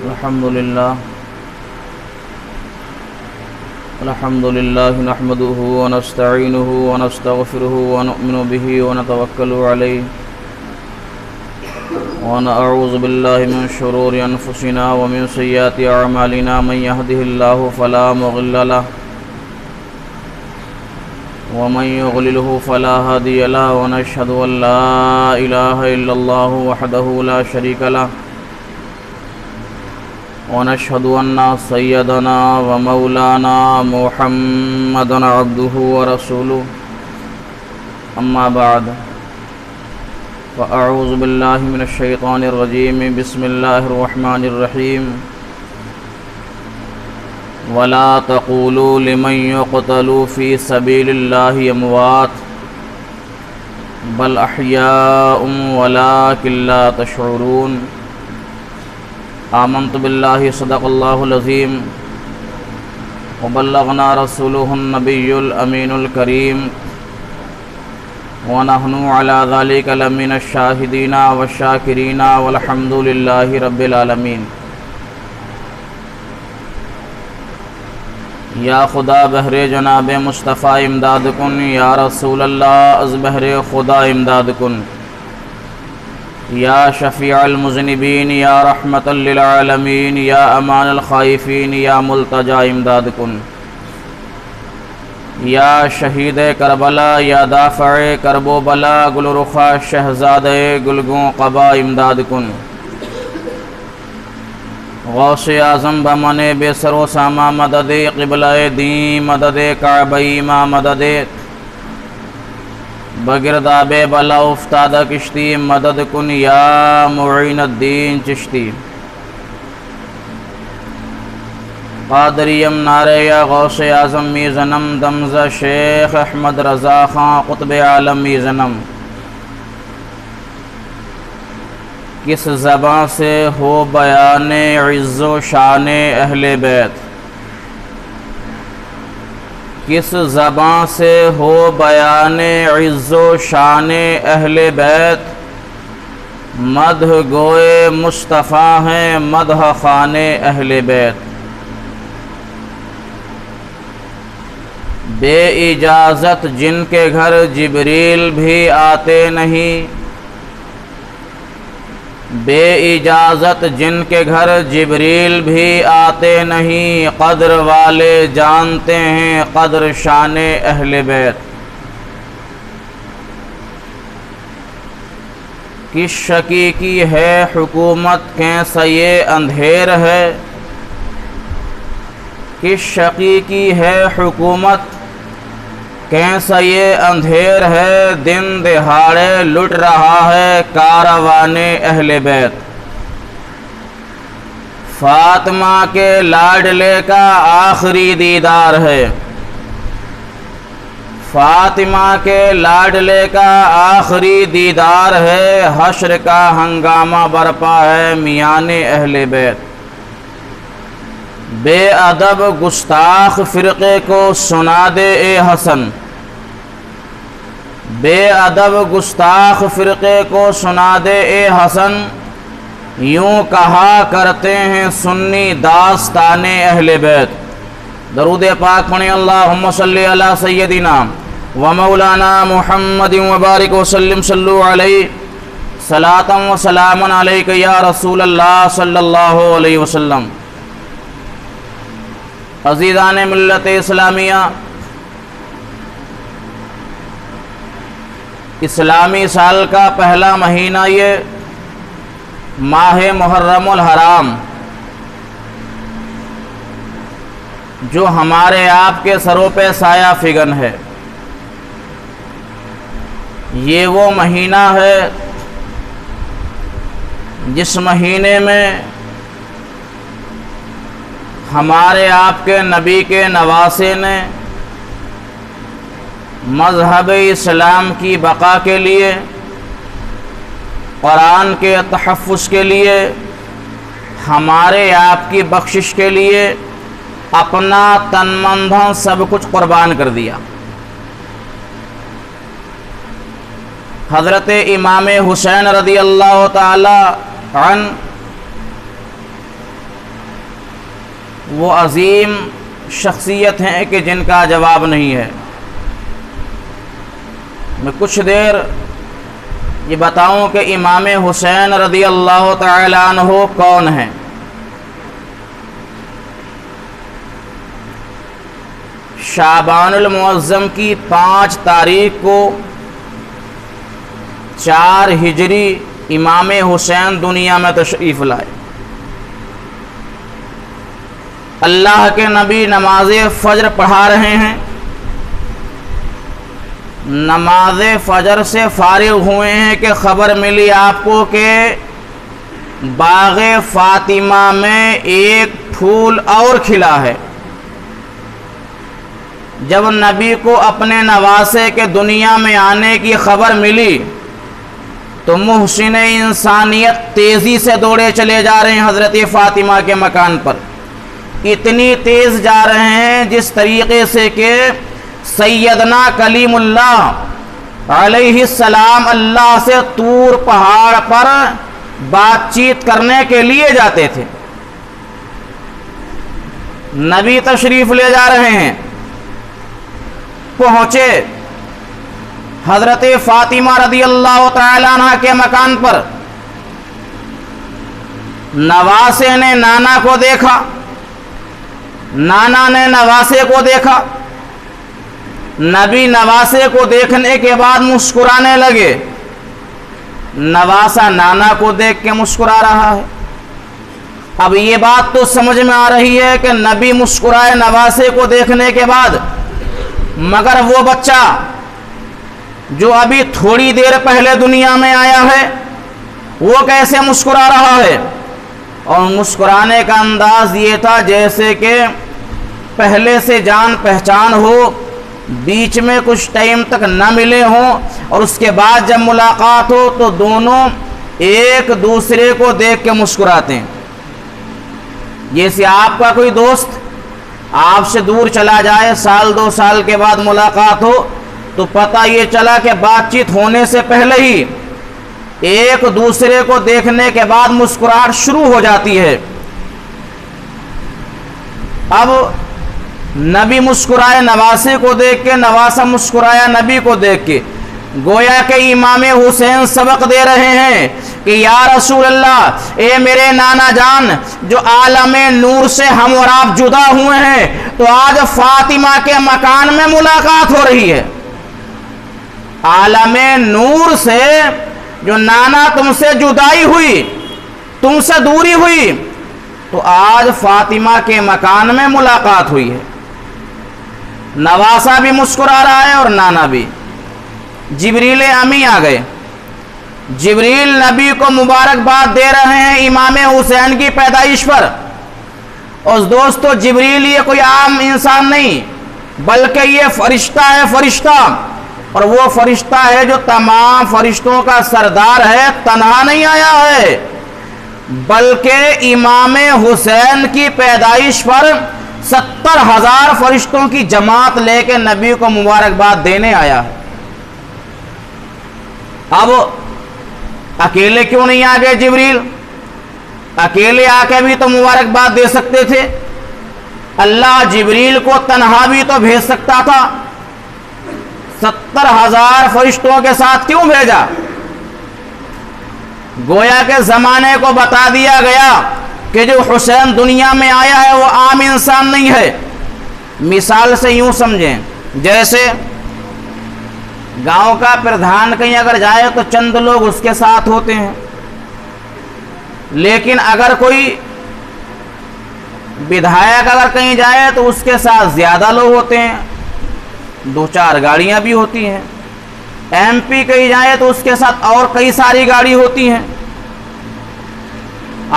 الحمد لله نحمده ونستعينه ونستغفره ونؤمن به ونتوكل عليه ونعوذ بالله من شرور أنفسنا ومن سيئات أعمالنا من يهده الله فلا مضل له ومن يضلله فلا هادي له ونشهد أن لا إله إلا الله وحده لا شريك له ونشهد أن سيدنا ومولانا محمدا عبده ورسوله أما بعد فأعوذ بالله من الشيطان الرجيم بسم الله الرحمن الرحيم ولا تقولوا لمن يقتل في سبيل الله أموات بل أحياء ولكن لا تشعرون آمنت بالله صدق الله العظيم وبلغنا رسوله النبي الأمين الكريم ونحن على ذلك لمن الشاهدين والشاكرين والحمد لله رب العالمين یا خدا بہر جناب مصطفیٰ امداد کن، یا رسول اللہ از بہر خدا امداد کن، یا شفیع المذنبین یا رحمت للعالمین یا امان الخائفین یا ملتجا امداد کن، یا شہید کربلا یا دافع کرب و بلا گل رخا شہزاد گلگوں قبا امداد کن، غوث اعظم بمن بے سر و ساما مدد قبلہ دین مدد کعبہ ما مدد بگرداب بلا افتادہ کشتی مدد کن یا معین الدین چشتی، قادریم نعرے یا غوث اعظم می زنم دمزہ شیخ احمد رضا خان قطب عالم می زنم، کس زبان سے ہو بیان عز و شان اہل بیت، کس زبان سے ہو بیان عز و شان اہل بیت، مدح گوئے مصطفیٰ ہیں مدح خوان اہل بیت، بے اجازت جن کے گھر جبریل بھی آتے نہیں، بے اجازت جن کے گھر جبریل بھی آتے نہیں، قدر والے جانتے ہیں قدر شان اہل بیت، کس شکی کی ہے حکومت کیسا یہ اندھیر ہے، کس شکی کی ہے حکومت کیسا یہ اندھیر ہے، دن دہاڑے لٹ رہا ہے کاروان اہل بیت، فاطمہ کے لاڈلے کا آخری دیدار ہے، فاطمہ کے لاڈلے کا آخری دیدار ہے، حشر کا ہنگامہ برپا ہے میان اہل بیت، بے ادب گستاخ فرقے کو سنا دے اے حسن، بے ادب گستاخ فرقے کو سنا دے اے حسن، یوں کہا کرتے ہیں سنی داستان اہل بیت، درود پاک پڑھیں اللہم صلی علی سیدنا و مولانا محمد وبارک وسلم صلو علیہ صلاۃ و سلام علیک یا رسول اللہ صلی اللہ علیہ وسلم۔ عزیزان ملت اسلامیہ، اسلامی سال کا پہلا مہینہ یہ ماہ محرم الحرام، جو ہمارے آپ کے سروں پہ سایہ فگن ہے، یہ وہ مہینہ ہے جس مہینے میں ہمارے آپ کے نبی کے نواسے نے مذہب اسلام کی بقا کے لیے، قرآن کے تحفظ کے لیے، ہمارے آپ کی بخشش کے لیے اپنا تن من دھن سب کچھ قربان کر دیا۔ حضرت امام حسین رضی اللہ تعالی عنہ وہ عظیم شخصیت ہیں کہ جن کا جواب نہیں ہے۔ میں کچھ دیر یہ بتاؤں کہ امام حسین رضی اللہ تعالی عنہ کون ہیں۔ شعبان المعظم کی 5 تاریخ کو 4 ہجری امام حسین دنیا میں تشریف لائے۔ اللہ کے نبی نماز فجر پڑھا رہے ہیں، نماز فجر سے فارغ ہوئے ہیں کہ خبر ملی آپ کو کہ باغ فاطمہ میں ایک پھول اور کھلا ہے۔ جب نبی کو اپنے نواسے کے دنیا میں آنے کی خبر ملی تو محسن انسانیت تیزی سے دوڑے چلے جا رہے ہیں حضرت فاطمہ کے مکان پر۔ اتنی تیز جا رہے ہیں جس طریقے سے کہ سیدنا کلیم اللہ علیہ السلام اللہ سے طور پہاڑ پر بات چیت کرنے کے لیے جاتے تھے۔ نبی تشریف لے جا رہے ہیں، پہنچے حضرت فاطمہ رضی اللہ تعالی عنہ کے مکان پر۔ نواسے نے نانا کو دیکھا، نانا نے نواسے کو دیکھا۔ نبی نواسے کو دیکھنے کے بعد مسکرانے لگے۔ نواسا نانا کو دیکھ کے مسکرا رہا ہے۔ اب یہ بات تو سمجھ میں آ رہی ہے کہ نبی مسکرائے نواسے کو دیکھنے کے بعد، مگر وہ بچہ جو ابھی تھوڑی دیر پہلے دنیا میں آیا ہے وہ کیسے مسکرا رہا ہے؟ اور مسکرانے کا انداز یہ تھا جیسے کہ پہلے سے جان پہچان ہو، بیچ میں کچھ ٹائم تک نہ ملے ہوں، اور اس کے بعد جب ملاقات ہو تو دونوں ایک دوسرے کو دیکھ کے مسکراتے ہیں۔ جیسے آپ کا کوئی دوست آپ سے دور چلا جائے، 1-2 سال کے بعد ملاقات ہو تو پتہ یہ چلا کہ بات چیت ہونے سے پہلے ہی ایک دوسرے کو دیکھنے کے بعد مسکراہٹ شروع ہو جاتی ہے۔ اب نبی مسکرائے نواسے کو دیکھ کے، نواسا مسکرایا نبی کو دیکھ کے، گویا کہ امام حسین سبق دے رہے ہیں کہ یا رسول اللہ، اے میرے نانا جان، جو عالم نور سے ہم اور آپ جدا ہوئے ہیں تو آج فاطمہ کے مکان میں ملاقات ہو رہی ہے۔ عالم نور سے جو نانا تم سے جدائی ہوئی، تم سے دوری ہوئی، تو آج فاطمہ کے مکان میں ملاقات ہوئی ہے۔ نواسا بھی مسکرا رہا ہے اور نانا بھی۔ جبریل امی آ گئے، جبریل نبی کو مبارکباد دے رہے ہیں امام حسین کی پیدائش پر۔ اور دوستو، جبریل یہ کوئی عام انسان نہیں بلکہ یہ فرشتہ ہے، فرشتہ، اور وہ فرشتہ ہے جو تمام فرشتوں کا سردار ہے۔ تنہا نہیں آیا ہے بلکہ امام حسین کی پیدائش پر 70,000 فرشتوں کی جماعت لے کے نبی کو مبارکباد دینے آیا ہے۔ اب اکیلے کیوں نہیں آ گئے جبریل؟ اکیلے آ کے بھی تو مبارکباد دے سکتے تھے۔ اللہ جبریل کو تنہا بھی تو بھیج سکتا تھا، 70,000 فرشتوں کے ساتھ کیوں بھیجا؟ گویا کہ زمانے کو بتا دیا گیا کہ جو حسین دنیا میں آیا ہے وہ عام انسان نہیں ہے۔ مثال سے یوں سمجھیں، جیسے گاؤں کا پردھان کہیں اگر جائے تو چند لوگ اس کے ساتھ ہوتے ہیں، لیکن اگر کوئی بدھایک اگر کہیں جائے تو اس کے ساتھ زیادہ لوگ ہوتے ہیں، 2-4 گاڑیاں بھی ہوتی ہیں۔ ایم پی کہیں جائے تو اس کے ساتھ اور کئی ساری گاڑی ہوتی ہیں۔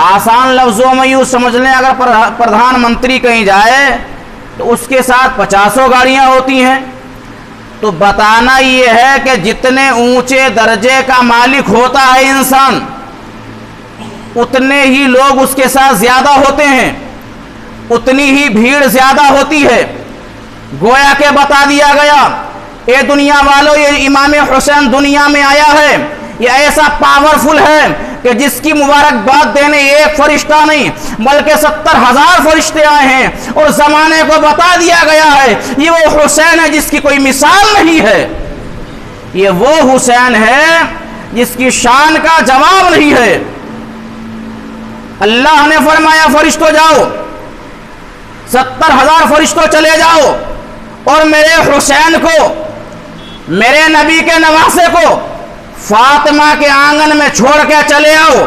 آسان لفظوں میں یوں سمجھ لیں، اگر پردھان منتری کہیں جائے تو اس کے ساتھ 50 گاڑیاں ہوتی ہیں۔ تو بتانا یہ ہے کہ جتنے اونچے درجے کا مالک ہوتا ہے انسان، اتنے ہی لوگ اس کے ساتھ زیادہ ہوتے ہیں، اتنی ہی بھیڑ زیادہ ہوتی ہے۔ گویا کہ بتا دیا گیا، اے دنیا والو، یہ امام حسین دنیا میں آیا ہے، یہ ایسا پاورفل ہے کہ جس کی مبارکباد دینے ایک فرشتہ نہیں بلکہ 70,000 فرشتے آئے ہیں اور زمانے کو بتا دیا گیا ہے یہ وہ حسین ہے جس کی کوئی مثال نہیں ہے، یہ وہ حسین ہے جس کی شان کا جواب نہیں ہے۔ اللہ نے فرمایا فرشتوں جاؤ، 70,000 فرشتوں چلے جاؤ اور میرے حسین کو، میرے نبی کے نواسے کو فاطمہ کے آنگن میں چھوڑ کے چلے آؤ۔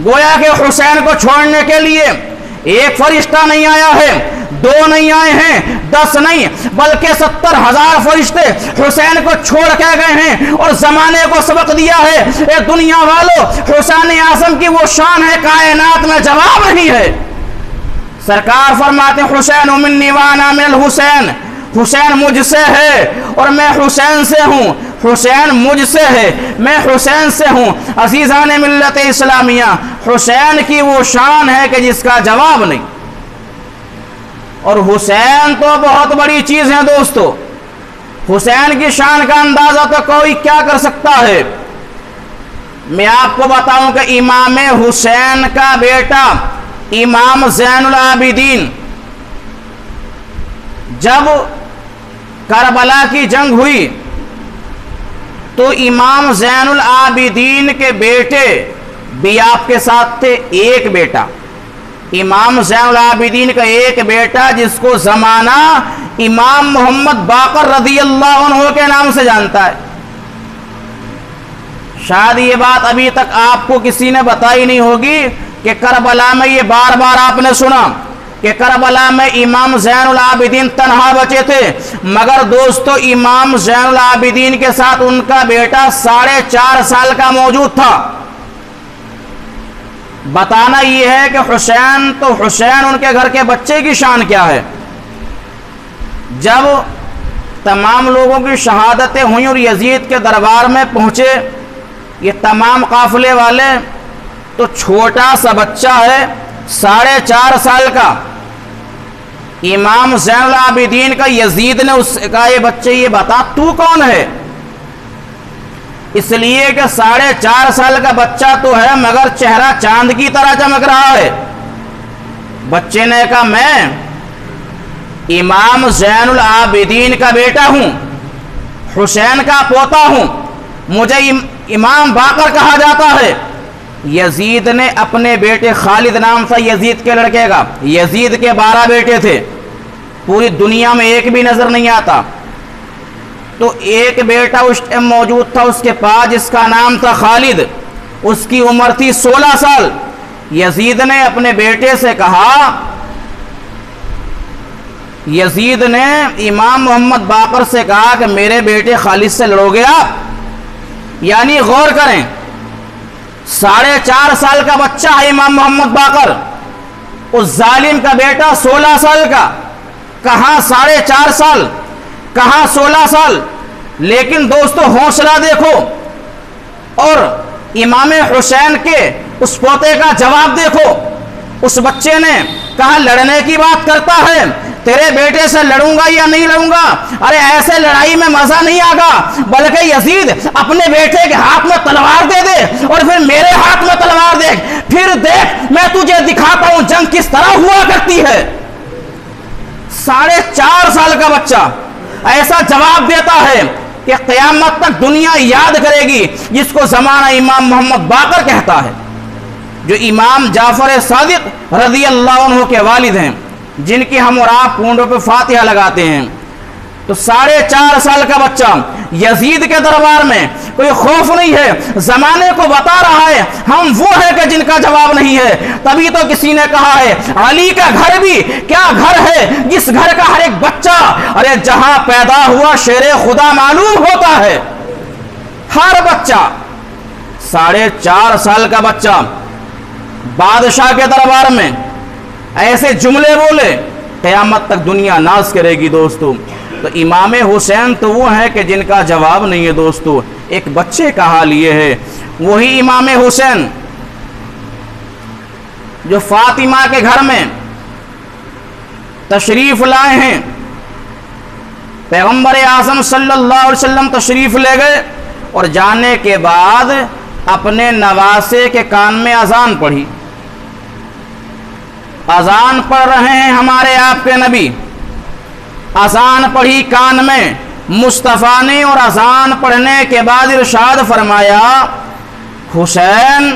گویا کہ حسین کو چھوڑنے کے لیے ایک فرشتہ نہیں آیا ہے، 2 نہیں آئے ہیں، 10 نہیں بلکہ 70,000 فرشتے حسین کو چھوڑ کے گئے ہیں اور زمانے کو سبق دیا ہے اے دنیا والو، حسین اعظم کی وہ شان ہے کائنات میں جواب نہیں ہے۔ سرکار فرماتے ہیں حسین منی وانا من الحسین، حسین مجھ سے ہے اور میں حسین سے ہوں، حسین مجھ سے ہے میں حسین سے ہوں۔ عزیزان ملت اسلامیہ، حسین کی وہ شان ہے کہ جس کا جواب نہیں، اور حسین تو بہت بڑی چیز ہے دوستو، حسین کی شان کا اندازہ تو کوئی کیا کر سکتا ہے۔ میں آپ کو بتاؤں کہ امام حسین کا بیٹا امام زین العابدین جب کربلا کی جنگ ہوئی تو امام زین العابدین کے بیٹے بھی آپ کے ساتھ تھے، ایک بیٹا امام زین العابدین کا ایک بیٹا جس کو زمانہ امام محمد باقر رضی اللہ عنہ کے نام سے جانتا ہے۔ شاید یہ بات ابھی تک آپ کو کسی نے بتائی نہیں ہوگی کہ کربلا میں یہ بار بار آپ نے سنا کہ کربلا میں امام زین العابدین تنہا بچے تھے، مگر دوستو امام زین العابدین کے ساتھ ان کا بیٹا 4.5 سال کا موجود تھا۔ بتانا یہ ہے کہ حسین تو حسین، ان کے گھر کے بچے کی شان کیا ہے۔ جب تمام لوگوں کی شہادتیں ہوئیں اور یزید کے دربار میں پہنچے یہ تمام قافلے والے، تو چھوٹا سا بچہ ہے 4.5 سال کا، امام زین العابدین کا یزید نے اس سے کہا یہ بچے یہ بتا تو کون ہے، اس لیے کہ 4.5 سال کا بچہ تو ہے مگر چہرہ چاند کی طرح چمک رہا ہے۔ بچے نے کہا میں امام زین العابدین کا بیٹا ہوں، حسین کا پوتا ہوں، مجھے امام باقر کہا جاتا ہے۔ یزید نے اپنے بیٹے، خالد نام تھا یزید کے لڑکے کا، یزید کے 12 بیٹے تھے، پوری دنیا میں ایک بھی نظر نہیں آتا، تو ایک بیٹا اس ٹائم موجود تھا اس کے پاس جس کا نام تھا خالد، اس کی عمر تھی 16 سال۔ یزید نے اپنے بیٹے سے کہا، یزید نے امام محمد باقر سے کہا کہ میرے بیٹے خالد سے لڑو گے آپ، یعنی غور کریں 4.5 سال کا بچہ ہے امام محمد باقر، اس ظالم کا بیٹا 16 سال کا، کہاں 4.5 سال کہاں 16 سال۔ لیکن دوستو حوصلہ دیکھو اور امام حسین کے اس پوتے کا جواب دیکھو۔ اس بچے نے کہا لڑنے کی بات کرتا ہے، تیرے بیٹے سے لڑوں گا یا نہیں لڑوں گا؟ ارے ایسے لڑائی میں مزہ نہیں آگا، بلکہ یزید اپنے بیٹے کے ہاتھ میں تلوار دے دے اور پھر میرے ہاتھ میں تلوار دے، پھر دیکھ میں تجھے دکھاتا ہوں جنگ کس طرح ہوا کرتی ہے۔ 4.5 سال کا بچہ ایسا جواب دیتا ہے کہ قیامت تک دنیا یاد کرے گی جس کو زمانہ امام محمد باقر کہتا ہے، جو امام جعفر صادق رضی اللہ عنہ کے والد ہیں، جن کی ہم اور آپ کونڈوں پہ فاتحہ لگاتے ہیں۔ تو 4.5 سال کا بچہ یزید کے دربار میں، کوئی خوف نہیں ہے، زمانے کو بتا رہا ہے ہم وہ ہیں کہ جن کا جواب نہیں ہے۔ تبھی تو کسی نے کہا ہے علی کا گھر بھی کیا گھر ہے جس گھر کا ہر ایک بچہ ارے جہاں پیدا ہوا شیر خدا معلوم ہوتا ہے۔ ہر بچہ 4.5 سال کا بچہ بادشاہ کے دربار میں ایسے جملے بولے، قیامت تک دنیا ناز کرے گی دوستو۔ تو امام حسین تو وہ ہے کہ جن کا جواب نہیں ہے دوستو۔ ایک بچے کا حال یہ ہے، وہی امام حسین جو فاطمہ کے گھر میں تشریف لائے ہیں، پیغمبر اعظم صلی اللہ علیہ وسلم تشریف لے گئے اور جانے کے بعد اپنے نواسے کے کان میں اذان پڑھی. اذان پڑھ رہے ہیں ہمارے آپ کے نبی, اذان پڑھی کان میں مصطفیٰ نے, اور اذان پڑھنے کے بعد ارشاد فرمایا حسین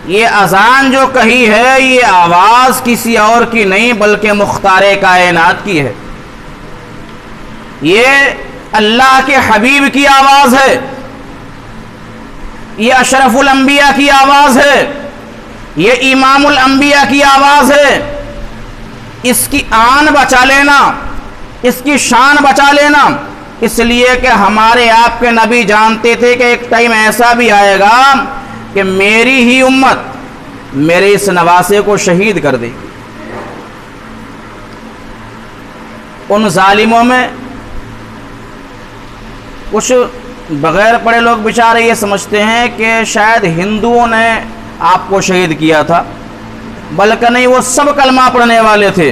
یہ اذان جو کہی ہے یہ آواز کسی اور کی نہیں بلکہ مختار کائنات کی ہے, یہ اللہ کے حبیب کی آواز ہے, یہ اشرف الانبیاء کی آواز ہے, یہ امام الانبیاء کی آواز ہے. اس کی آن بچا لینا, اس کی شان بچا لینا, اس لیے کہ ہمارے آپ کے نبی جانتے تھے کہ ایک ٹائم ایسا بھی آئے گا کہ میری ہی امت میرے اس نواسے کو شہید کر دے گی. ان ظالموں میں کچھ بغیر پڑھے لوگ بیچارے یہ سمجھتے ہیں کہ شاید ہندوؤں نے آپ کو شہید کیا تھا, بلکہ نہیں, وہ سب کلمہ پڑھنے والے تھے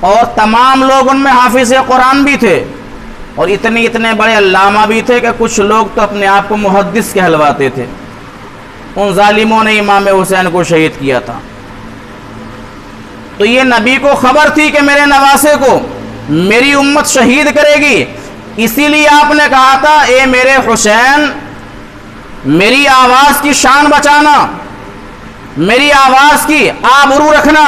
اور تمام لوگ ان میں حافظ قرآن بھی تھے اور اتنے بڑے علامہ بھی تھے کہ کچھ لوگ تو اپنے آپ کو محدث کہلواتے تھے. ان ظالموں نے امام حسین کو شہید کیا تھا. تو یہ نبی کو خبر تھی کہ میرے نواسے کو میری امت شہید کرے گی, اسی لیے آپ نے کہا تھا اے میرے حسین میری آواز کی شان بچانا, میری آواز کی آبرو رکھنا.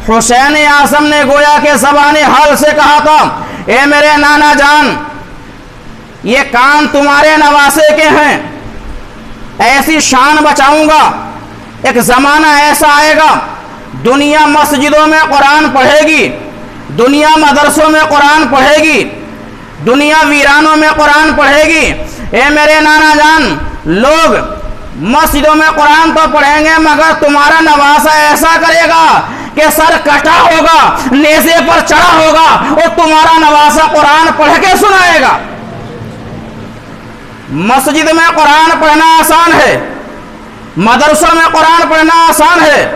حسین اعظم نے گویا کہ زبان حال سے کہا تھا اے میرے نانا جان یہ کان تمہارے نواسے کے ہیں, ایسی شان بچاؤں گا. ایک زمانہ ایسا آئے گا دنیا مسجدوں میں قرآن پڑھے گی, دنیا مدرسوں میں قرآن پڑھے گی, دنیا ویرانوں میں قرآن پڑھے گی. اے میرے نانا جان لوگ مسجدوں میں قرآن تو پڑھیں گے مگر تمہارا نواسا ایسا کرے گا کہ سر کٹا ہوگا, نیزے پر چڑھا ہوگا اور تمہارا نواسا قرآن پڑھ کے سنائے گا. مسجد میں قرآن پڑھنا آسان ہے, مدرسوں میں قرآن پڑھنا آسان ہے,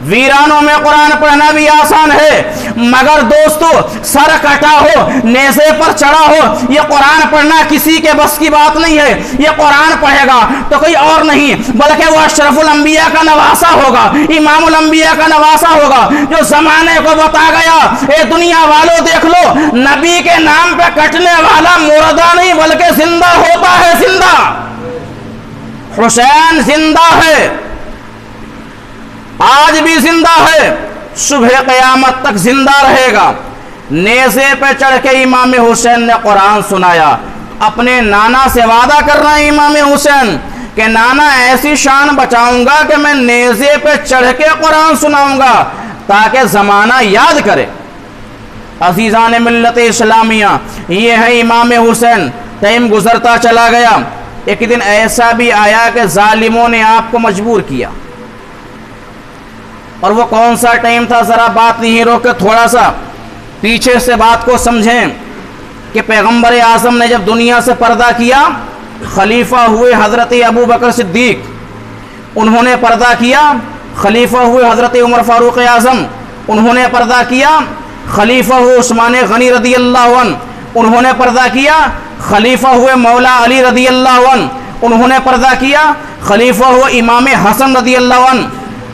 ویرانوں میں قرآن پڑھنا بھی آسان ہے, مگر دوستو سر کٹا ہو, نیزے پر چڑھا ہو, یہ قرآن پڑھنا کسی کے بس کی بات نہیں ہے. یہ قرآن پڑھے گا تو کوئی اور نہیں بلکہ وہ اشرف الانبیاء کا نواسا ہوگا, امام الانبیاء کا نواسا ہوگا جو زمانے کو بتا گیا اے دنیا والوں دیکھ لو نبی کے نام پہ کٹنے والا مردہ نہیں بلکہ زندہ ہوتا ہے. زندہ حسین زندہ ہے, آج بھی زندہ ہے, صبح قیامت تک زندہ رہے گا. نیزے پہ چڑھ کے امام حسین نے قرآن سنایا. اپنے نانا سے وعدہ کر رہا ہے امام حسین کہ نانا ایسی شان بچاؤں گا کہ میں نیزے پہ چڑھ کے قرآن سناؤں گا تاکہ زمانہ یاد کرے. عزیزان ملت اسلامیہ یہ ہے امام حسین. ٹائم گزرتا چلا گیا, ایک دن ایسا بھی آیا کہ ظالموں نے آپ کو مجبور کیا. اور وہ کون سا ٹائم تھا ذرا بات نہیں روک کے تھوڑا سا پیچھے سے بات کو سمجھیں کہ پیغمبر اعظم نے جب دنیا سے پردہ کیا خلیفہ ہوئے حضرت ابو بکر صدیق, انہوں نے پردہ کیا. خلیفہ ہوئے حضرت عمر فاروق اعظم, انہوں نے پردہ کیا. خلیفہ ہوئے عثمان غنی رضی اللہ عنہ, انہوں نے پردہ کیا. خلیفہ ہوئے مولا علی رضی اللہ عنہ, انہوں نے پردہ کیا. خلیفہ ہوئے امام حسن رضی اللہ عنہ.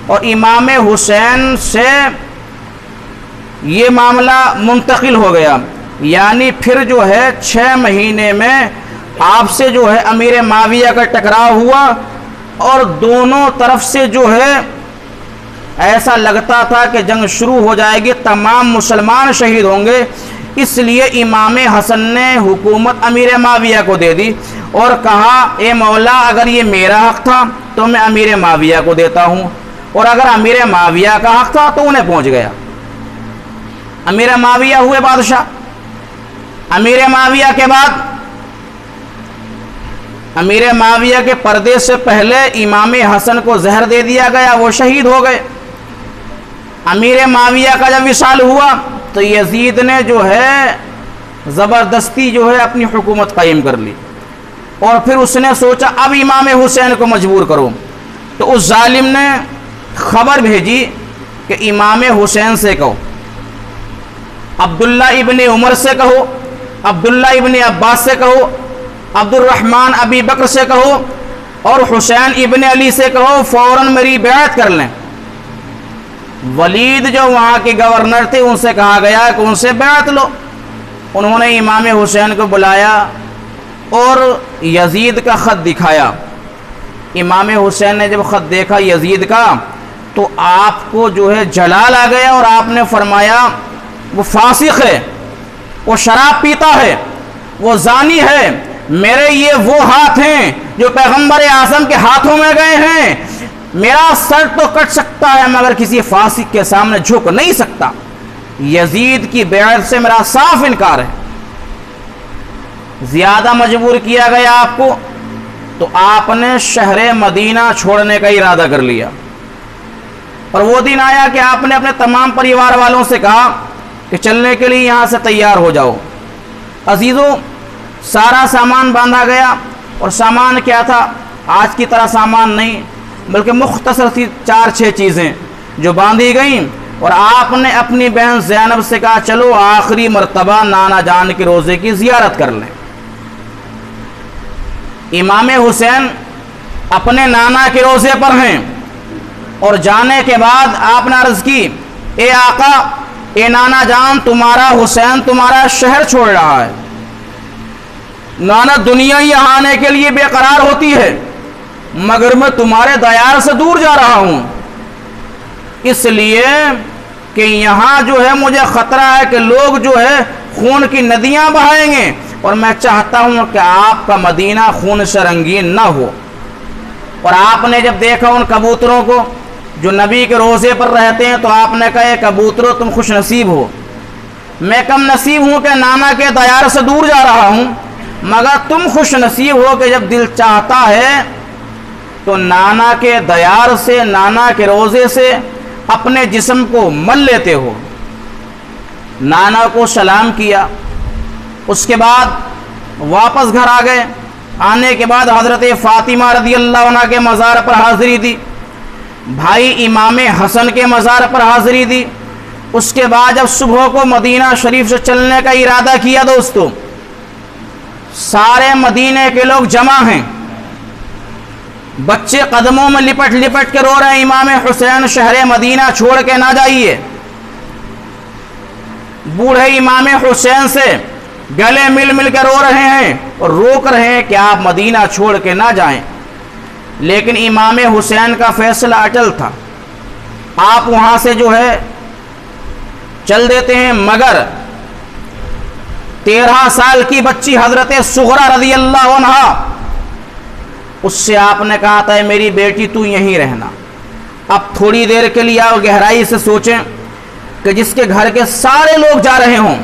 اور امام حسین سے یہ معاملہ منتقل ہو گیا, یعنی پھر جو ہے 6 مہینے میں آپ سے جو ہے امیر معاویہ کا ٹکراؤ ہوا اور دونوں طرف سے جو ہے ایسا لگتا تھا کہ جنگ شروع ہو جائے گی, تمام مسلمان شہید ہوں گے. اس لیے امام حسن نے حکومت امیر معاویہ کو دے دی اور کہا اے مولا اگر یہ میرا حق تھا تو میں امیر معاویہ کو دیتا ہوں, اور اگر امیر معاویہ کا حق تھا تو انہیں پہنچ گیا. امیر معاویہ ہوئے بادشاہ. امیر معاویہ کے بعد امیر معاویہ کے پردے سے پہلے امام حسن کو زہر دے دیا گیا, وہ شہید ہو گئے. امیر معاویہ کا جب وصال ہوا تو یزید نے جو ہے زبردستی جو ہے اپنی حکومت قائم کر لی, اور پھر اس نے سوچا اب امام حسین کو مجبور کرو. تو اس ظالم نے خبر بھیجی کہ امام حسین سے کہو, عبداللہ ابن عمر سے کہو, عبداللہ ابن عباس سے کہو, عبدالرحمن ابی بکر سے کہو اور حسین ابن علی سے کہو فوراً میری بیعت کر لیں۔ ولید جو وہاں کے گورنر تھے ان سے کہا گیا کہ ان سے بیعت لو۔ انہوں نے امام حسین کو بلایا اور یزید کا خط دکھایا۔ امام حسین نے جب خط دیکھا یزید کا تو آپ کو جو ہے جلال آ گیا اور آپ نے فرمایا وہ فاسق ہے، وہ شراب پیتا ہے، وہ زانی ہے، میرے یہ وہ ہاتھ ہیں جو پیغمبر اعظم کے ہاتھوں میں گئے ہیں، میرا سر تو کٹ سکتا ہے مگر کسی فاسق کے سامنے جھک نہیں سکتا۔ یزید کی بیعت سے میرا صاف انکار ہے۔ زیادہ مجبور کیا گیا آپ کو تو آپ نے شہر مدینہ چھوڑنے کا ارادہ کر لیا، اور وہ دن آیا کہ آپ نے اپنے تمام پریوار والوں سے کہا کہ چلنے کے لیے یہاں سے تیار ہو جاؤ۔ عزیزو، سارا سامان باندھا گیا، اور سامان کیا تھا؟ آج کی طرح سامان نہیں، بلکہ مختصر سی 4-6 چیزیں جو باندھی گئیں، اور آپ نے اپنی بہن زینب سے کہا چلو آخری مرتبہ نانا جان کے روزے کی زیارت کر لیں۔ امام حسین اپنے نانا کے روزے پر ہیں، اور جانے کے بعد آپ نے عرض کی اے آقا، اے نانا جان، تمہارا حسین تمہارا شہر چھوڑ رہا ہے، نانا دنیا یہاں آنے کے لیے بے قرار ہوتی ہے مگر میں تمہارے دیار سے دور جا رہا ہوں، اس لیے کہ یہاں جو ہے مجھے خطرہ ہے کہ لوگ جو ہے خون کی ندیاں بہائیں گے، اور میں چاہتا ہوں کہ آپ کا مدینہ خون سے رنگین نہ ہو۔ اور آپ نے جب دیکھا ان کبوتروں کو جو نبی کے روزے پر رہتے ہیں تو آپ نے کہا کبوتروں تم خوش نصیب ہو، میں کم نصیب ہوں کہ نانا کے دیار سے دور جا رہا ہوں، مگر تم خوش نصیب ہو کہ جب دل چاہتا ہے تو نانا کے دیار سے، نانا کے روزے سے اپنے جسم کو مل لیتے ہو۔ نانا کو سلام کیا، اس کے بعد واپس گھر آ گئے۔ آنے کے بعد حضرت فاطمہ رضی اللہ عنہ کے مزار پر حاضری دی، بھائی امام حسن کے مزار پر حاضری دی۔ اس کے بعد جب صبح کو مدینہ شریف سے چلنے کا ارادہ کیا دوستو، سارے مدینے کے لوگ جمع ہیں، بچے قدموں میں لپٹ لپٹ کے رو رہے ہیں امام حسین شہر مدینہ چھوڑ کے نہ جائیے۔ بوڑھے امام حسین سے گلے مل مل کے رو رہے ہیں اور روک رہے ہیں کہ آپ مدینہ چھوڑ کے نہ جائیں، لیکن امام حسین کا فیصلہ اٹل تھا، آپ وہاں سے جو ہے چل دیتے ہیں، مگر 13 سال کی بچی حضرت صغرا رضی اللہ عنہ، اس سے آپ نے کہا تھا میری بیٹی تو یہیں رہنا۔ اب تھوڑی دیر کے لیے آپ گہرائی سے سوچیں کہ جس کے گھر کے سارے لوگ جا رہے ہوں